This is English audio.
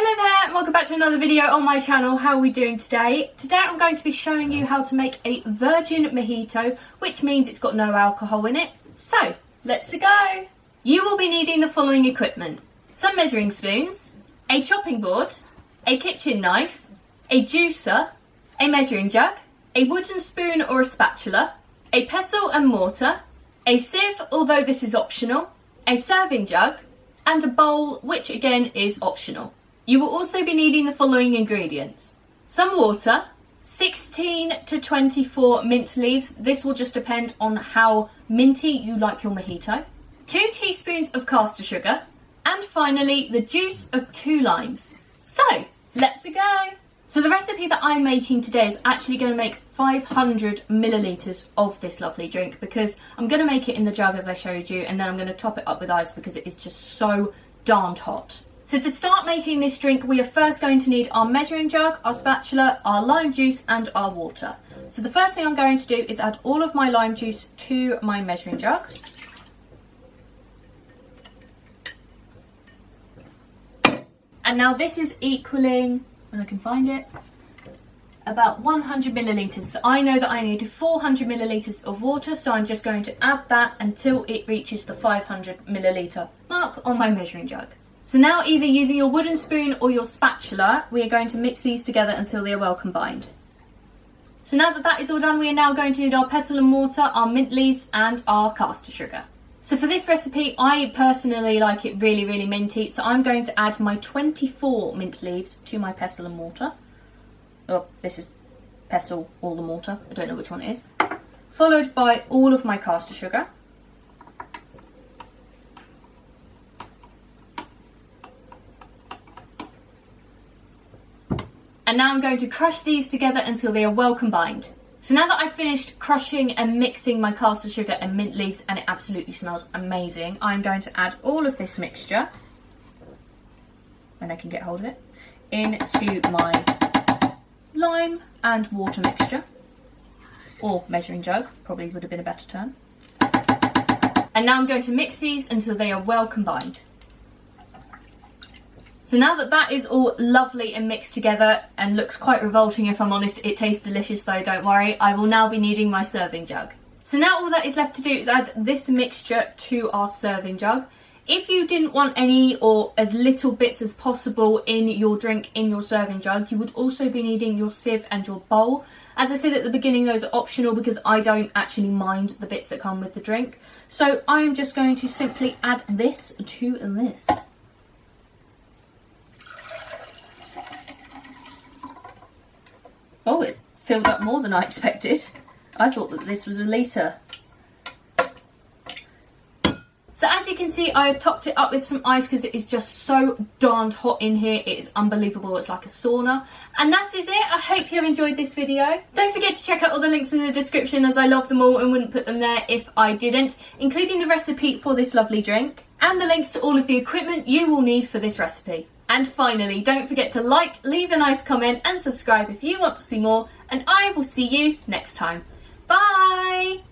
Hello there and welcome back to another video on my channel. How are we doing today? Today I'm going to be showing you how to make a Virgin Mojito, which means it's got no alcohol in it. So, let's go! You will be needing the following equipment. Some measuring spoons, a chopping board, a kitchen knife, a juicer, a measuring jug, a wooden spoon or a spatula, a pestle and mortar, a sieve, although this is optional, a serving jug, and a bowl, which again is optional. You will also be needing the following ingredients. Some water, 16 to 24 mint leaves, this will just depend on how minty you like your mojito, 2 teaspoons of caster sugar, and finally the juice of 2 limes. So, let's go! So the recipe that I'm making today is actually going to make 500 millilitres of this lovely drink because I'm going to make it in the jug as I showed you, and then I'm going to top it up with ice because it is just so darned hot. So to start making this drink, we are first going to need our measuring jug, our spatula, our lime juice and our water. So the first thing I'm going to do is add all of my lime juice to my measuring jug. And now this is equaling, when I can find it, about 100 millilitres. So I know that I need 400 millilitres of water, so I'm just going to add that until it reaches the 500 millilitre mark on my measuring jug. So now, either using your wooden spoon or your spatula, we are going to mix these together until they are well combined. So now that that is all done, we are now going to need our pestle and mortar, our mint leaves and our caster sugar. So for this recipe, I personally like it really, really minty, so I'm going to add my 24 mint leaves to my pestle and mortar. Oh, this is pestle or the mortar, I don't know which one it is. Followed by all of my caster sugar. And now I'm going to crush these together until they are well combined. So now that I've finished crushing and mixing my caster sugar and mint leaves, and it absolutely smells amazing, I'm going to add all of this mixture, when I can get hold of it, into my lime and water mixture, or measuring jug, probably would have been a better term. And now I'm going to mix these until they are well combined. So now that that is all lovely and mixed together and looks quite revolting, if I'm honest, it tastes delicious though, don't worry, I will now be needing my serving jug. So now all that is left to do is add this mixture to our serving jug. If you didn't want any or as little bits as possible in your drink in your serving jug, you would also be needing your sieve and your bowl. As I said at the beginning, those are optional because I don't actually mind the bits that come with the drink. So I am just going to simply add this to this. Oh, it filled up more than I expected. I thought that this was a litre. So as you can see, I have topped it up with some ice because it is just so darned hot in here. It is unbelievable. It's like a sauna. And that is it. I hope you have enjoyed this video. Don't forget to check out all the links in the description, as I love them all and wouldn't put them there if I didn't, including the recipe for this lovely drink and the links to all of the equipment you will need for this recipe. And finally, don't forget to like, leave a nice comment and subscribe if you want to see more, and I will see you next time. Bye!